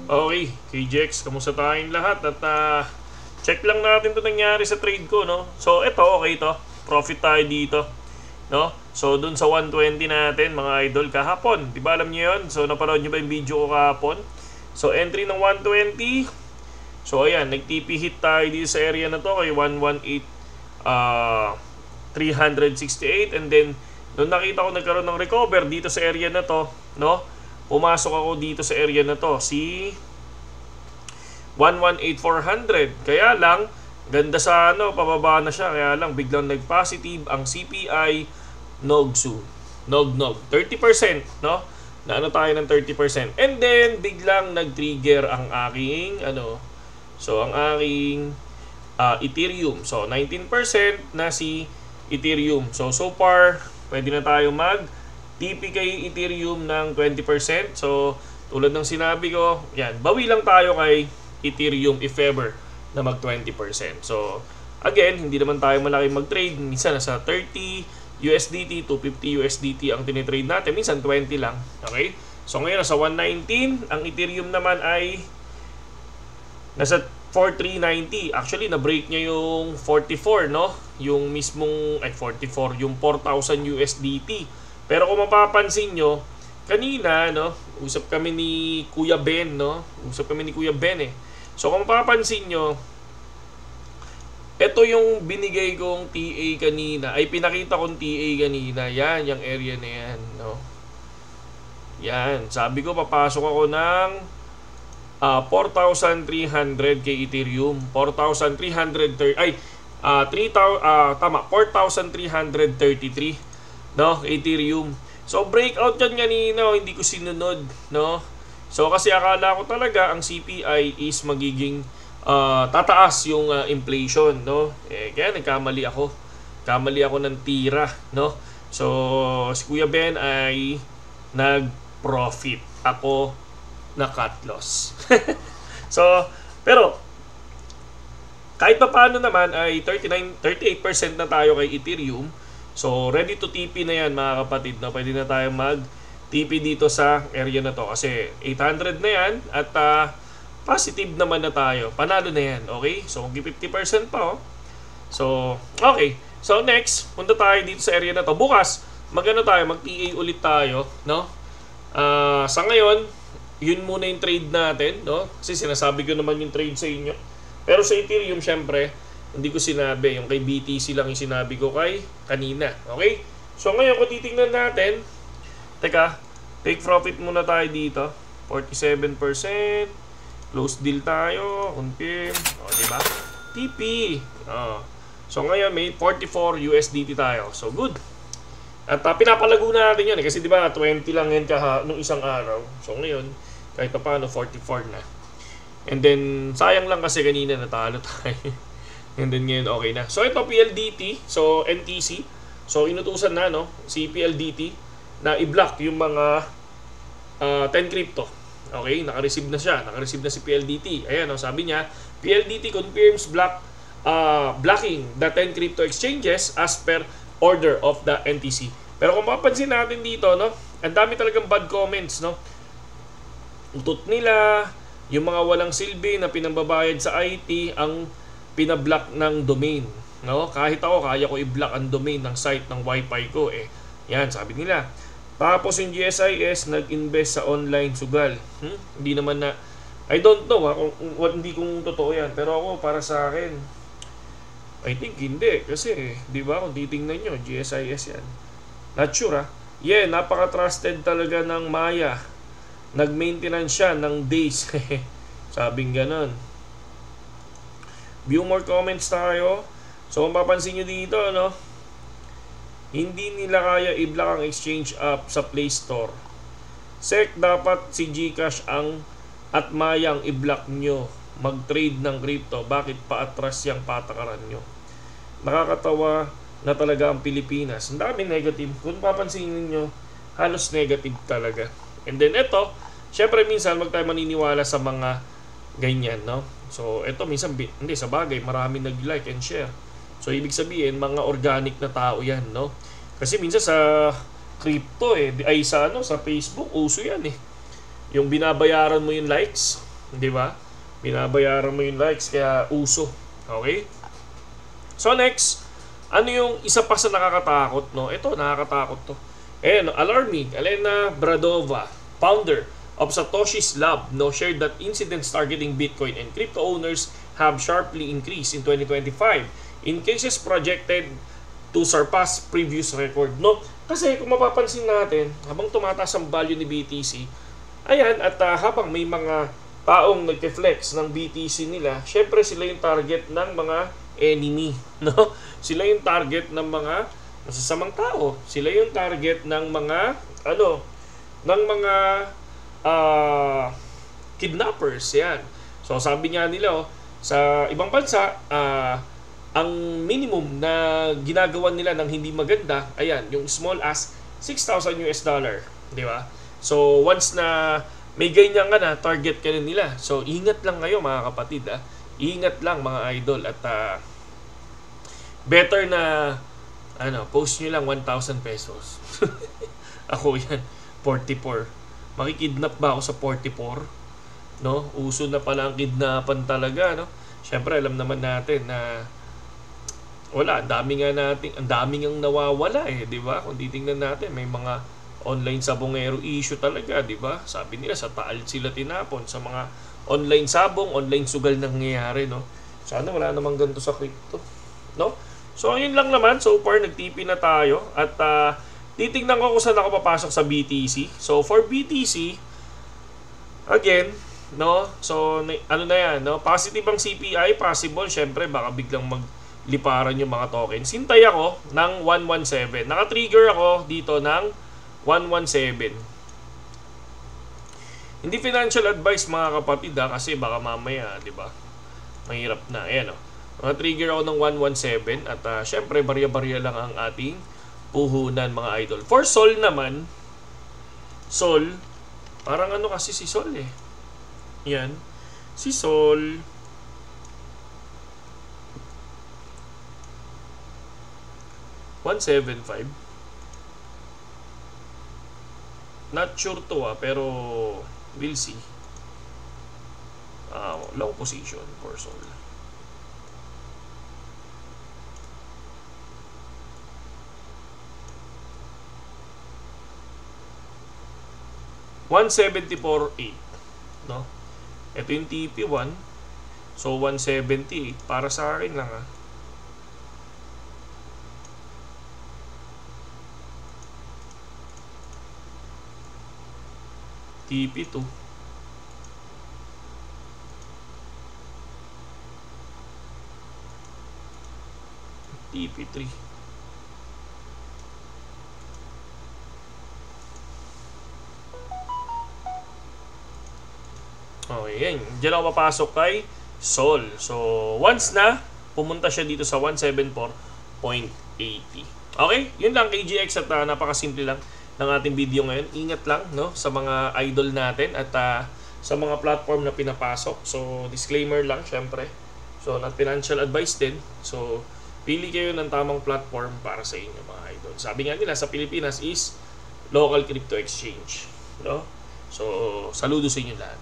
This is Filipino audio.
Okay, KJX, kamusta tayong lahat? At check lang natin ito nangyari sa trade ko, no? So, ito, okay to. Profit tayo dito, no? So, dun sa 120 natin, mga idol, kahapon. Di ba alam niyo yun? So, napanood niyo ba yung video ko kahapon? So, entry ng 120. So, ayan, nag-TP hit tayo dito sa area na to kay 118, 368. And then, nung nakita ko nagkaroon ng recover dito sa area na to, no? Pumasok ako dito sa area na to, si 118,400. Kaya lang, ganda sa pababa na siya. Kaya lang, biglang nag-positive ang CPI Nogsu. Nog. 30%, no? Na tayo ng 30%. And then, biglang nag-trigger ang aking, so, ang aking Ethereum. So, 19% na si Ethereum. So far, pwede na tayo TP kay Ethereum ng 20%. So, tulad ng sinabi ko, yan, bawi lang tayo kay Ethereum if ever na mag 20%. So, again, hindi naman tayo malaki mag-trade. Minsan nasa 30 USDT, 250 USDT ang tinitrade natin. Minsan 20 lang. Okay? So, ngayon nasa 119. Ang Ethereum naman ay nasa 4,390. Actually, na-break niya yung 44, no? Yung mismong, 44, yung 4,000 USDT. Pero kung mapapansin nyo, kanina, no, usap kami ni Kuya Ben, no? Usap kami ni Kuya Ben eh. So kung mapapansin nyo, ito yung binigay kong TA kanina, ay pinakita kong TA kanina. Yan, yung area na yan, no? Yan, sabi ko papasok ako ng 4,300 kay Ethereum. 4,330, 4,333. No, Ethereum. So breakout yan kanina, hindi ko sinunod, no? So kasi akala ko talaga ang CPI is magiging tataas yung inflation, no? Kaya nagkamali ako. Kamali ako ng tira, no? So si Kuya Ben ay nag-profit. Ako na cut loss. So, pero kahit pa paano naman ay 38% na tayo kay Ethereum. So, ready to TP na yan mga kapatid. No? Pwede na tayo mag-TP dito sa area na to. Kasi 800 na yan at positive naman na tayo. Panalo na yan. Okay? So, 50% pa. Oh. So, okay. So, next, punta tayo dito sa area na to. Bukas, mag-TA ulit tayo. No? Sa ngayon, yun muna yung trade natin. No? Kasi sinasabi ko naman yung trade sa inyo. Pero sa Ethereum, syempre, hindi ko sinabi. Yung kay BTC lang yung sinabi ko kay kanina. Okay? So ngayon kung titingnan natin, teka, take profit muna tayo dito. 47%. Close deal tayo. Confirm. O, diba? TP. So ngayon may 44 USDT tayo. So good. At pinapalago natin yan. Kasi diba 20 lang yan nung isang araw. So ngayon, kahit pa paano 44 na. And then, sayang lang kasi kanina natalo tayo. And then ngayon okay na. So ito PLDT, so NTC. So inutusan na si PLDT na i-block yung mga 10 crypto. Okay, naka-receive na siya. Naka-receive na si PLDT. Ayan, sabi niya, PLDT confirms blocking the 10 crypto exchanges as per order of the NTC. Pero kung mapapansin natin dito, ang dami talagang bad comments, Utot nila, yung mga walang silbi na pinambabayad sa IT ang pinablock ng domain, Kahit ako, kaya ko i-block ang domain ng site ng Wi-Fi ko, Yan, sabi nila. Tapos yung GSIS nag-invest sa online sugal. Hindi naman na, I don't know, hindi kung totoo yan. Pero ako, para sa akin, I think hindi. Kasi, di ba, kung titingnan nyo, GSIS yan. Not sure, Yeah, napaka-trusted talaga ng Maya. Nag-maintenance siya ng days. Sabing ganon. View more comments tayo. So kung mapapansin nyo dito, hindi nila kaya i-block ang exchange app sa Play Store. SEC, dapat si GCash at Maya ang i-block nyo mag-trade ng crypto. Bakit paatras yung patakaran nyo? Nakakatawa na talaga ang Pilipinas. Ang dami negative. Kung papansin nyo, halos negative talaga. And then ito, syempre minsan wag tayo maniniwala sa mga ganyan, So ito minsan hindi sa bagay, marami nag-like and share. So ibig sabihin mga organic na tao 'yan, Kasi minsan sa crypto sa Facebook uso 'yan yung binabayaran mo yung likes, di ba? Binabayaran mo yung likes, kaya uso. Okay? So next, ano yung isa pa sa nakakatakot, no? Ito, nakakatakot to. Alarming. Elena Bradova, founder of Satoshi's Lab, no, shared that incidents targeting Bitcoin and crypto owners have sharply increased in 2025 in cases projected to surpass previous record, no? Kasi kung mapapansin natin, habang tumataas ang value ni BTC, ayan, at habang may mga taong nagke-flex ng BTC nila, syempre sila yung target ng mga enemy, no? Sila yung target ng mga masasamang tao. Sila yung target ng mga kidnappers, yan. So sabi nga nila, sa ibang bansa, ang minimum na ginagawa nila ng hindi maganda, ayan, yung small as $6,000, di ba? So once na may ganyan ka na, target ka na nila. So ingat lang kayo mga kapatid, ingat lang mga idol, at better na post nyo lang 1,000 pesos. Ako yan, 44. Makikidnap ba ako sa 44? No? Uso na pala ang kidnapan talaga, no? Syempre alam naman natin na wala, ang dami ngang nawawala di ba? Kung titingnan natin, may mga online sabongero issue talaga, di ba? Sabi nila sa Taal sila tinapon, sa mga online sabong, online sugal nangyayari, no? Sana wala namang ganito sa crypto, no? So ayun lang naman, so far nag-TP na tayo, at titingnan ko kung saan ako papasok sa BTC. So for BTC, again, no? So ano na yan, no? Positive ang CPI, possible, syempre baka biglang magliparan yung mga tokens. Hintay ako ng 117. Naka-trigger ako dito ng 117. Hindi financial advice mga kapatid, kasi baka mamaya, di ba? Mahirap na. Ayan, trigger ako ng 117, at syempre barya-barya lang ang ating puhunan mga idol. For Sol naman, Sol, parang kasi si Sol Yan. Si Sol, $175. Not sure to pero we'll see. Long position for Sol. $174.8, no? Ito yung TP1. So 178 para sa akin lang TP2. TP3. Okay, yan. Diyan ako papasok kay Sol. So, once na pumunta siya dito sa 174.80. Okay, yun lang KGX, at napakasimple lang ng ating video ngayon. Ingat lang, no, sa mga idol natin at sa mga platform na pinapasok. So, disclaimer lang, syempre. So, not financial advice din. So, pili kayo ng tamang platform para sa inyo mga idol. Sabi nga nila, sa Pilipinas is local crypto exchange, no? So, saludo sa inyo lahat.